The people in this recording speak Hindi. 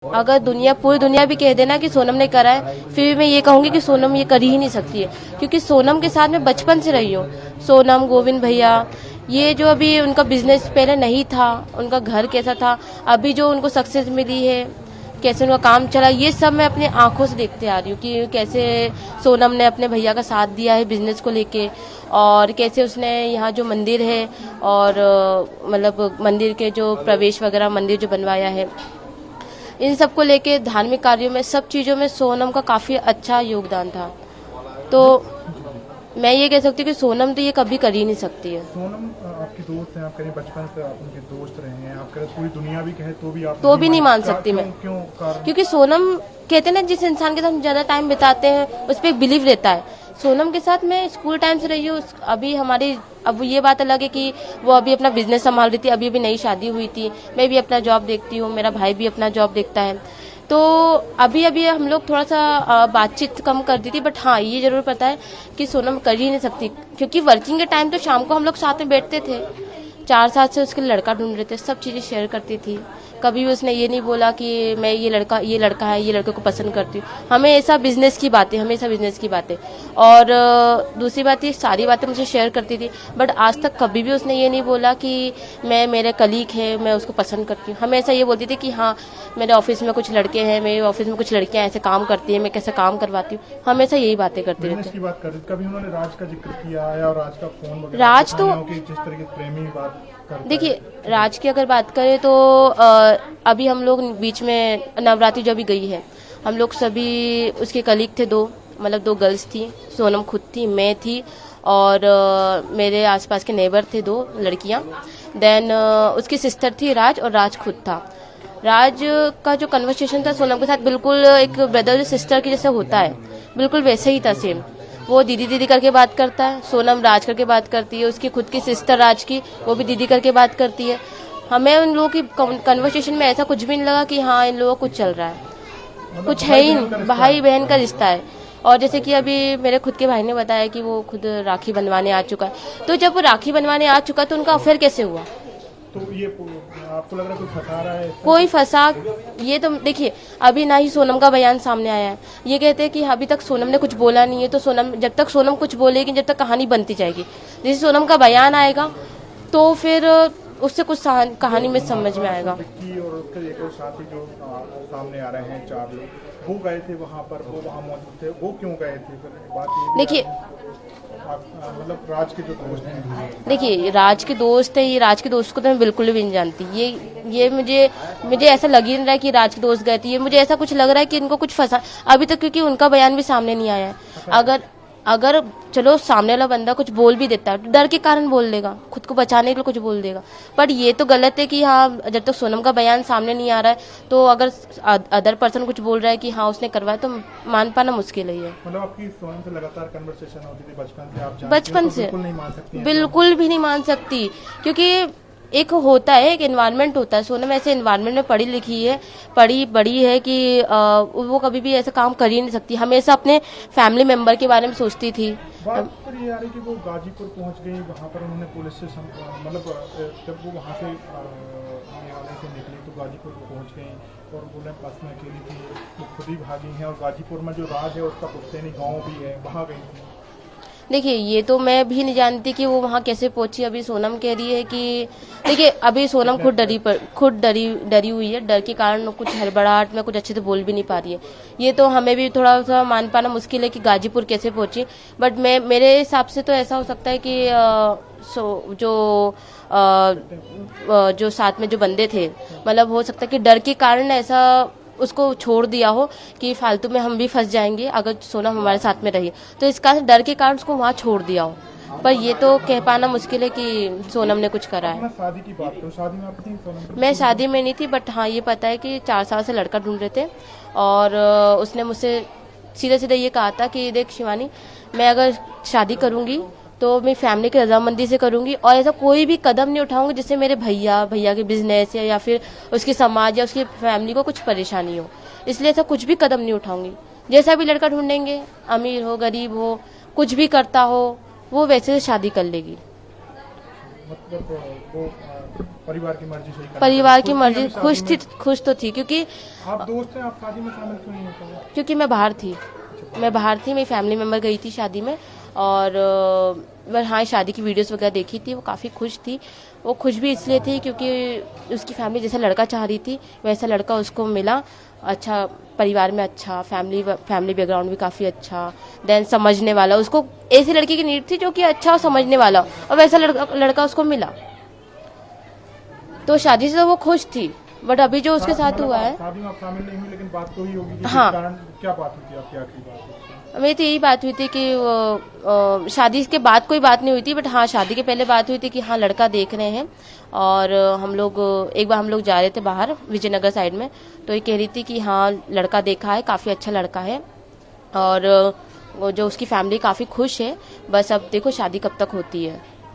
अगर पूरी दुनिया भी कह देना कि सोनम ने करा है, फिर भी मैं ये कहूंगी कि सोनम ये कर ही नहीं सकती है, क्योंकि सोनम के साथ मैं बचपन से रही हूँ। सोनम, गोविंद भैया, ये जो अभी उनका बिजनेस पहले नहीं था, उनका घर कैसा था, अभी जो उनको सक्सेस मिली है, कैसे उनका काम चला, ये सब मैं अपनी आंखों से देखते आ रही हूँ कि कैसे सोनम ने अपने भैया का साथ दिया है बिजनेस को लेके, और कैसे उसने यहाँ जो मंदिर है और मतलब मंदिर के जो प्रवेश वगैरह मंदिर जो बनवाया है, इन सब को लेके धार्मिक कार्यों में, सब चीज़ों में सोनम का काफ़ी अच्छा योगदान था। तो मैं ये कह सकती हूँ कि सोनम तो ये कभी कर ही नहीं सकती है। सोनम आपकी दोस्त हैं, आप कह रहे हैं बचपन से आप उनके दोस्त रहे हैं, आप कह रहे हैं पूरी दुनिया भी कहे तो भी आप तो भी नहीं मान सकती मैं। क्यों कारण? क्योंकि सोनम कहते हैं ना, जिस इंसान के साथ हम ज्यादा टाइम बिताते हैं उस पर एक बिलीव रहता है। सोनम के साथ मैं स्कूल टाइम से रही हूँ। अभी हमारी, अब ये बात अलग है कि वो अभी अपना बिजनेस संभाल रही थी, अभी नई शादी हुई थी, मैं भी अपना जॉब देखती हूँ, मेरा भाई भी अपना जॉब देखता है। तो अभी अभी हम लोग थोड़ा सा बातचीत कम कर दी थी, बट हाँ ये जरूर पता है कि सोनम कर ही नहीं सकती, क्योंकि वर्किंग के टाइम तो शाम को हम लोग साथ में बैठते थे, 4 साल से उसके लड़का ढूंढ रहे थे, सब चीजें शेयर करती थी। कभी भी उसने ये नहीं बोला कि मैं ये लड़का है, ये लड़के को पसंद करती हूँ। हमेशा बिजनेस की बातें, हमेशा बिजनेस की बातें। और दूसरी बात, ये सारी बातें मुझे शेयर करती थी, बट आज तक कभी भी उसने ये नहीं बोला कि मेरे कलीग है, मैं उसको पसंद करती हूँ। हमेशा ये बोलती थी कि हाँ, मेरे ऑफिस में कुछ लड़के हैं, मेरे ऑफिस में कुछ लड़कियां ऐसे काम करती हैं, मैं कैसे काम करवाती हूँ, हमेशा यही बातें करती रहती है। की बात कर रही, कभी उन्होंने राज का जिक्र किया है और राज का फोन वगैरह, राज तो जिस तरह की प्रेमी बात करता देखिए, है। राज की अगर बात करें तो अभी हम लोग बीच में नवरात्रि जो भी गई है, हम लोग सभी उसके कलीग थे, मतलब 2 गर्ल्स थी, सोनम खुद थी, मैं थी, और मेरे आसपास के नेबर थे 2 लड़कियां। देन उसकी सिस्टर थी राज, और राज खुद था। राज का जो कन्वर्सेशन था सोनम के साथ, बिल्कुल एक ब्रदर सिस्टर की जैसे होता है, बिल्कुल वैसे ही था, सेम। वो दीदी दीदी करके बात करता है, सोनम राज करके बात करती है, उसकी खुद की सिस्टर राज की, वो भी दीदी करके बात करती है। हमें उन लोगों की कन्वर्सेशन में ऐसा कुछ भी नहीं लगा कि हाँ इन लोगों को कुछ चल रहा है, कुछ है ही, भाई बहन का रिश्ता है। और जैसे कि अभी मेरे खुद के भाई ने बताया कि वो खुद राखी बनवाने आ चुका है, तो जब वो राखी बनवाने आ चुका तो उनका अफेयर कैसे हुआ? तो ये आपको लग रहा है कोई फंसा रहा है? कोई फंसा, ये तो देखिए, अभी ना ही सोनम का बयान सामने आया है। ये कहते हैं कि अभी तक सोनम ने कुछ बोला नहीं है, तो सोनम, जब तक सोनम कुछ बोलेगी, जब तक कहानी बनती जाएगी। जैसे सोनम का बयान आएगा तो फिर उससे कुछ कहानी में समझ में आएगा। और उसके एक और साथी जो सामने आ रहे हैं, 4 लोग, वो गए थे वहाँ पर, वो वहाँ मौजूद थे, वो क्यों गए थे? बात ये देखिए, मतलब राज के जो दोस्त हैं, देखिए राज के दोस्त है, ये राज के दोस्त को तो मैं बिल्कुल भी नहीं जानती। ये मुझे ऐसा लग ही नहीं रहा है कि राज के दोस्त गए थे। ये मुझे ऐसा कुछ लग रहा है कि इनको कुछ फंसा अभी तक, क्योंकि उनका बयान भी सामने नहीं आया है। अगर चलो सामने वाला बंदा कुछ बोल भी देता है तो डर के कारण बोल देगा, खुद को बचाने के लिए कुछ बोल देगा। पर ये तो गलत है कि हाँ, जब तक सोनम का बयान सामने नहीं आ रहा है, तो अगर अदर पर्सन कुछ बोल रहा है कि हाँ उसने करवाया, तो मान पाना मुश्किल है। मतलब आपकी सोनम से लगातार कन्वर्सेशन होती थी बचपन से, आप बचपन से बिल्कुल नहीं मान सकती? बिल्कुल भी नहीं मान सकती, क्योंकि एक होता है, एक एनवायरनमेंट होता है। सोनम ऐसे एनवायरनमेंट में पढ़ी लिखी है, पढ़ी बड़ी है कि वो कभी भी ऐसा काम कर ही नहीं सकती। हमेशा अपने फैमिली मेंबर के बारे में सोचती थी। बात पर ये आ रही कि वो गाजीपुर पहुंच गई, वहाँ पर उन्होंने पुलिस से मतलब जब वो वहाँ से मेघालय से निकली तो गाजीपुर पहुंच गई और बोले बस में अकेली थी, वो खुद ही भागी हैं। और गाजीपुर में जो राज है उसका पुश्तैनी गाँव भी है, वहाँ गई थी। देखिए, ये तो मैं भी नहीं जानती कि वो वहाँ कैसे पहुंची। अभी सोनम कह रही है कि देखिए, अभी सोनम खुद डरी हुई है, डर के कारण कुछ हड़बड़ाहट में कुछ अच्छे से बोल भी नहीं पा रही है। ये तो हमें भी थोड़ा सा मान पाना मुश्किल है कि गाजीपुर कैसे पहुंची। बट मेरे हिसाब से तो ऐसा हो सकता है कि जो साथ में जो बंदे थे, मतलब हो सकता है कि डर के कारण ऐसा उसको छोड़ दिया हो कि फालतू में हम भी फंस जाएंगे अगर सोनम हमारे साथ में रही, तो इसका डर के कारण उसको वहाँ छोड़ दिया हो। पर ये तो कह पाना मुश्किल है कि सोनम ने कुछ करा है। शादी की बात करो, शादी में आप थी सोनम? मैं शादी में नहीं थी, बट हाँ ये पता है कि 4 साल से लड़का ढूंढ रहे थे, और उसने मुझसे सीधे सीधे ये कहा था कि देख शिवानी, मैं अगर शादी करूंगी तो मेरी फैमिली की रजामंदी से करूंगी, और ऐसा कोई भी कदम नहीं उठाऊंगी जिससे मेरे भैया के बिजनेस या फिर उसकी समाज या उसकी फैमिली को कुछ परेशानी हो। इसलिए ऐसा कुछ भी कदम नहीं उठाऊंगी। जैसा भी लड़का ढूंढेंगे, अमीर हो गरीब हो, कुछ भी करता हो, वो वैसे शादी कर लेगी। मतलब वो परिवार की मर्जी से ही करना परिवार चाहिए। की खुद मर्जी, अभी शादी खुश तो थी क्योंकि में- आप दोस्त हैं, आप शादी में शामिल क्यों नहीं होते? क्योंकि मैं बाहर थी, मेरी फैमिली मेम्बर गई थी शादी में, और हाँ, शादी की वीडियोस वगैरह देखी थी, वो काफ़ी खुश थी। वो खुश भी इसलिए थी क्योंकि उसकी फैमिली जैसा लड़का चाह रही थी वैसा लड़का उसको मिला, अच्छा परिवार में, अच्छा फैमिली बैकग्राउंड भी काफ़ी अच्छा, देन समझने वाला। उसको ऐसी लड़की की नीड थी जो कि अच्छा और समझने वाला, और वैसा लड़का उसको मिला, तो शादी से तो वो खुश थी। बट अभी जो उसके साथ मतलब हुआ आप है, शादी में आप शामिल नहीं हुई, लेकिन बात तो ही होगी कि हाँ। किस कारण क्या बात हुई थी, आपकी आखिरी बात हुई? मेरी तो यही बात हुई थी कि शादी के बाद कोई बात नहीं हुई थी, बट हाँ शादी के पहले बात हुई थी कि हाँ लड़का देख रहे हैं, और एक बार हम लोग जा रहे थे बाहर विजयनगर साइड में, तो ये कह रही थी कि हाँ लड़का देखा है, काफ़ी अच्छा लड़का है, और वो जो उसकी फैमिली काफ़ी खुश है, बस अब देखो शादी कब तक होती है।